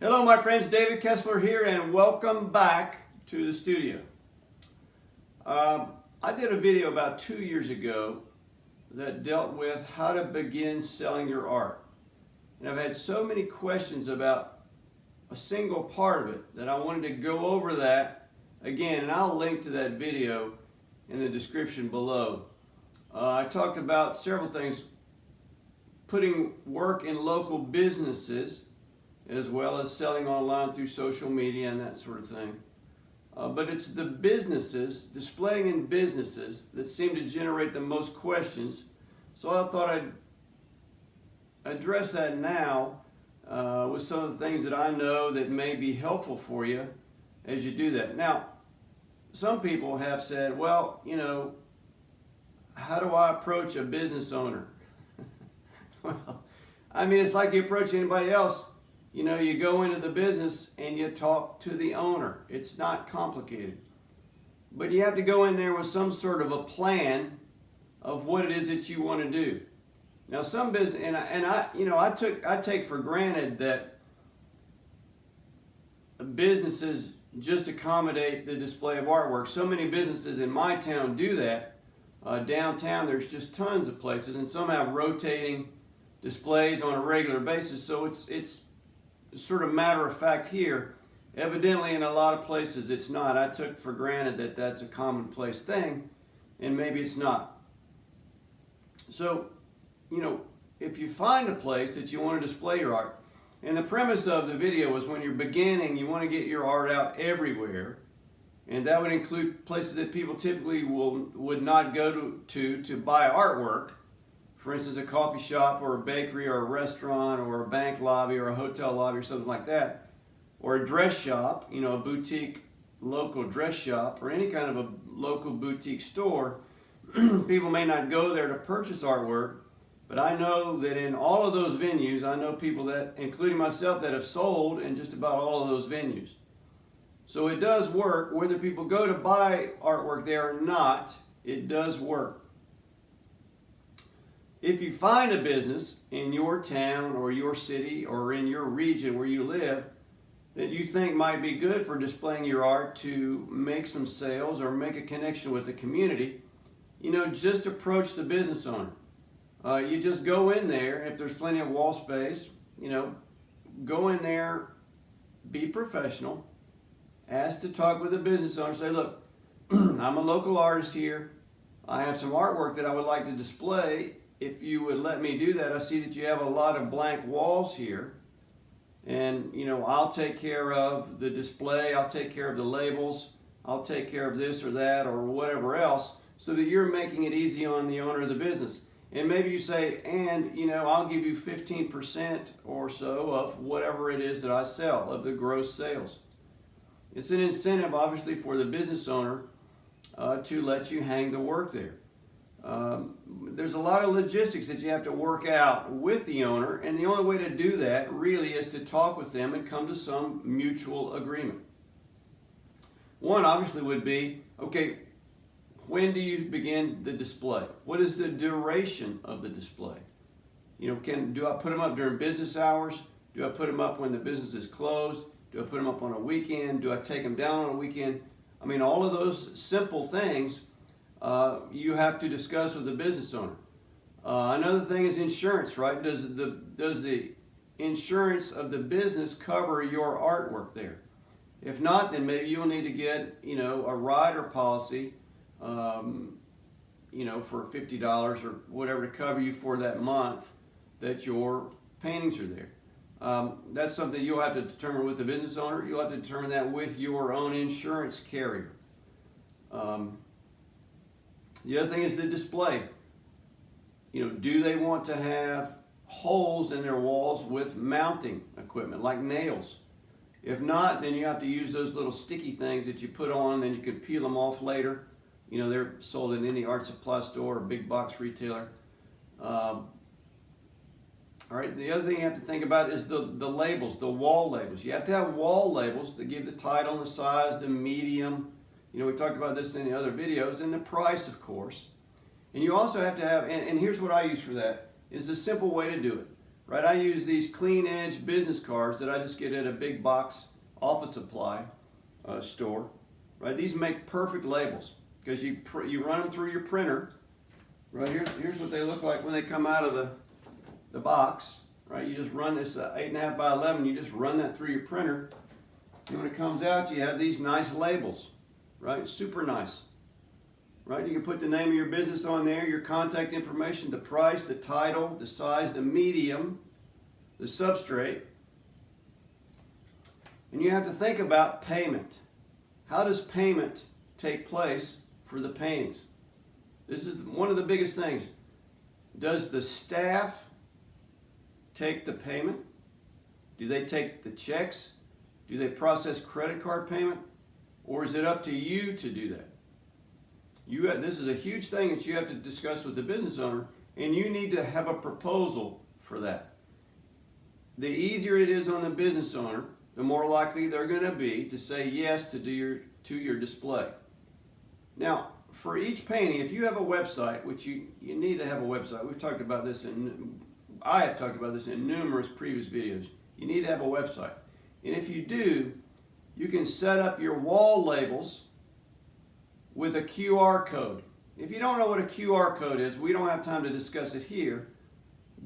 Hello my friends, David Kessler here and welcome back to the studio. I did a video about 2 years ago that dealt with how to begin selling your art. And I've had so many questions about a single part of it that I wanted to go over that again, and I'll link to that video in the description below. I talked about several things: putting work in local businesses, as well as selling online through social media and that sort of thing. But it's the businesses, displaying in businesses, that seem to generate the most questions. So I thought I'd address that now with some of the things that I know that may be helpful for you as you do that. Now, some people have said, well, how do I approach a business owner? Well, I mean, it's like you approach anybody else. You go into the business and you talk to the owner. It's not complicated. But you have to go in there with some sort of a plan of what it is that you want to do. Now, some business, I take for granted that businesses just accommodate the display of artwork. So many businesses in my town do that. Downtown, there's just tons of places, and some have rotating displays on a regular basis. So it's sort of matter of fact here. Evidently in a lot of places it's not. I took for granted that that's a commonplace thing, and maybe it's not. So, if you find a place that you want to display your art, and the premise of the video was when you're beginning, you want to get your art out everywhere, and that would include places that people typically would not go to buy artwork. For instance, a coffee shop or a bakery or a restaurant or a bank lobby or a hotel lobby or something like that. Or a dress shop, a boutique local dress shop or any kind of a local boutique store. People may not go there to purchase artwork, but I know that in all of those venues, I know people that, including myself, that have sold in just about all of those venues. So it does work, whether people go to buy artwork there or not, it does work. If you find a business in your town or your city or in your region where you live that you think might be good for displaying your art to make some sales or make a connection with the community, just approach the business owner. You just go in there, if there's plenty of wall space, go in there, be professional, ask to talk with the business owner, say, look, I'm a local artist here. I have some artwork that I would like to display. If you would let me do that, I see that you have a lot of blank walls here, and I'll take care of the display, I'll take care of the labels, I'll take care of this or that or whatever else, so that you're making it easy on the owner of the business. And maybe you say, and I'll give you 15% or so of whatever it is that I sell, of the gross sales. It's an incentive, obviously, for the business owner to let you hang the work there. There's a lot of logistics that you have to work out with the owner, and the only way to do that really is to talk with them and come to some mutual agreement. One obviously would be, okay, when do you begin the display? What is the duration of the display? Do I put them up during business hours? Do I put them up when the business is closed? Do I put them up on a weekend? Do I take them down on a weekend? I mean, all of those simple things you have to discuss with the business owner. Another thing is insurance, right? Does the insurance of the business cover your artwork there? If not, then maybe you'll need to get a rider policy, for $50 or whatever to cover you for that month that your paintings are there. That's something you'll have to determine with the business owner. You'll have to determine that with your own insurance carrier. The other thing is the display. Do they want to have holes in their walls with mounting equipment, like nails? If not, then you have to use those little sticky things that you put on, then you can peel them off later. They're sold in any art supply store or big box retailer. All right, the other thing you have to think about is the labels, the wall labels. You have to have wall labels that give the title and the size, the medium. We talked about this in the other videos, and the price, of course. And you also have to have, and here's what I use for that, is a simple way to do it. right? I use these clean edge business cards that I just get at a big box office supply store, right? These make perfect labels because you run them through your printer, right? Here's what they look like when they come out of the box, right? You just run this 8.5 by 11, you just run that through your printer, and when it comes out, you have these nice labels, right? Super nice, right? You can put the name of your business on there, your contact information, the price, the title, the size, the medium, the substrate. And you have to think about payment. How does payment take place for the paintings? This is one of the biggest things. Does the staff take the payment? Do they take the checks? Do they process credit card payment? Or is it up to you to do that? This is a huge thing that you have to discuss with the business owner, and you need to have a proposal for that. The easier it is on the business owner, the more likely they're going to be to say yes to your display. Now, for each painting, if you have a website, which you need to have a website, I have talked about this in numerous previous videos. You need to have a website. And if you do, you can set up your wall labels with a QR code. If you don't know what a QR code is, we don't have time to discuss it here.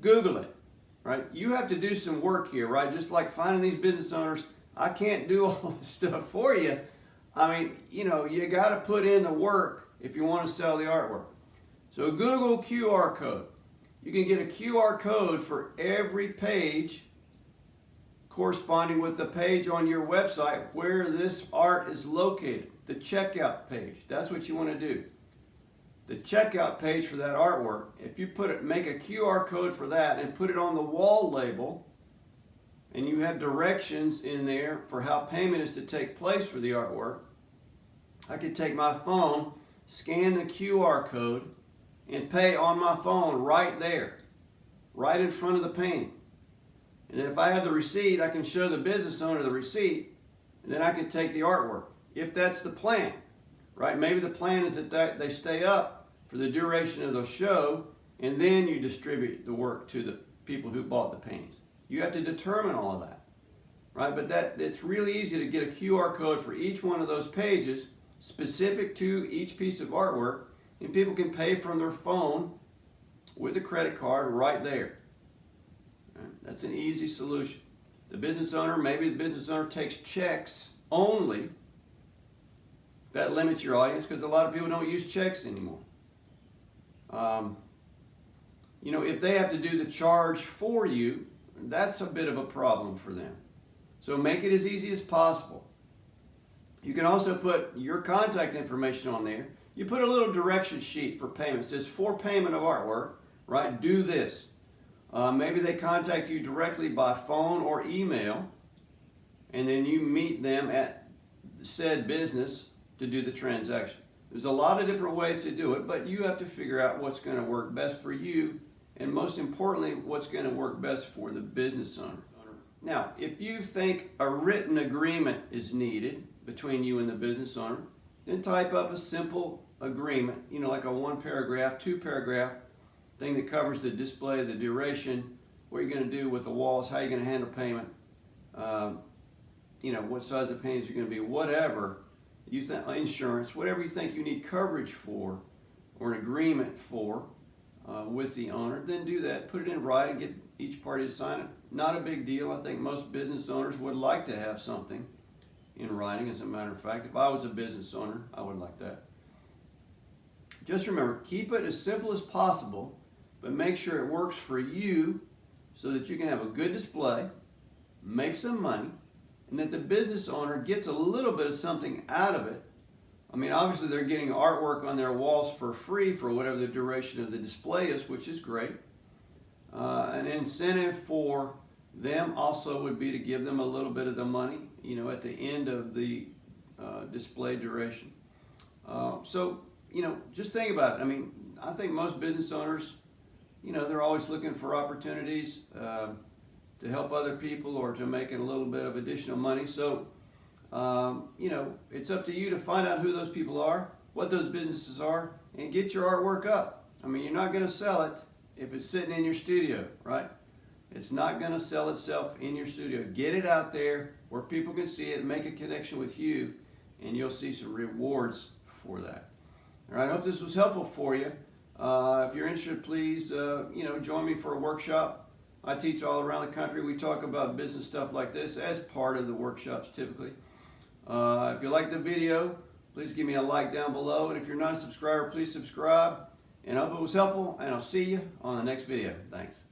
Google it, right? You have to do some work here, right? Just like finding these business owners, I can't do all this stuff for you. I mean, you got to put in the work if you want to sell the artwork. So Google QR code. You can get a QR code for every page corresponding with the page on your website where this art is located. The checkout page. That's what you want to do. The checkout page for that artwork, if you make a QR code for that and put it on the wall label, and you have directions in there for how payment is to take place for the artwork, I could take my phone, scan the QR code, and pay on my phone right there, right in front of the painting. And then if I have the receipt, I can show the business owner the receipt, and then I can take the artwork, if that's the plan, right? Maybe the plan is that they stay up for the duration of the show, and then you distribute the work to the people who bought the paintings. You have to determine all of that, right? But it's really easy to get a QR code for each one of those pages specific to each piece of artwork, and people can pay from their phone with a credit card right there. Right? That's an easy solution. Maybe the business owner takes checks only. That limits your audience because a lot of people don't use checks anymore. If they have to do the charge for you, that's a bit of a problem for them. So make it as easy as possible. You can also put your contact information on there. You put a little direction sheet for payment. It says for payment of artwork, right? Do this. Maybe they contact you directly by phone or email, and then you meet them at said business to do the transaction. There's a lot of different ways to do it, but you have to figure out what's going to work best for you, and most importantly, what's going to work best for the business owner. Now, if you think a written agreement is needed between you and the business owner, then type up a simple agreement, like a 1-paragraph, 2-paragraph thing that covers the display, the duration, what you're going to do with the walls, how you're going to handle payment, what size of paintings you're going to be, whatever you think, insurance, whatever you think you need coverage for or an agreement for with the owner, then do that. Put it in writing, get each party to sign it. Not a big deal. I think most business owners would like to have something in writing, as a matter of fact. If I was a business owner, I would like that. Just remember, keep it as simple as possible, but make sure it works for you so that you can have a good display, make some money, and that the business owner gets a little bit of something out of it. I mean, obviously they're getting artwork on their walls for free for whatever the duration of the display is, which is great. An incentive for them also would be to give them a little bit of the money, at the end of the display duration. Just think about it. I mean, I think most business owners, they're always looking for opportunities to help other people or to make a little bit of additional money. So, it's up to you to find out who those people are, what those businesses are, and get your artwork up. I mean, you're not going to sell it if it's sitting in your studio, right? It's not going to sell itself in your studio. Get it out there where people can see it, make a connection with you, and you'll see some rewards for that. All right, I hope this was helpful for you. If you're interested, please join me for a workshop. I teach all around the country. We talk about business stuff like this as part of the workshops typically. If you like the video, please give me a like down below. And if you're not a subscriber, please subscribe. And I hope it was helpful, and I'll see you on the next video. Thanks.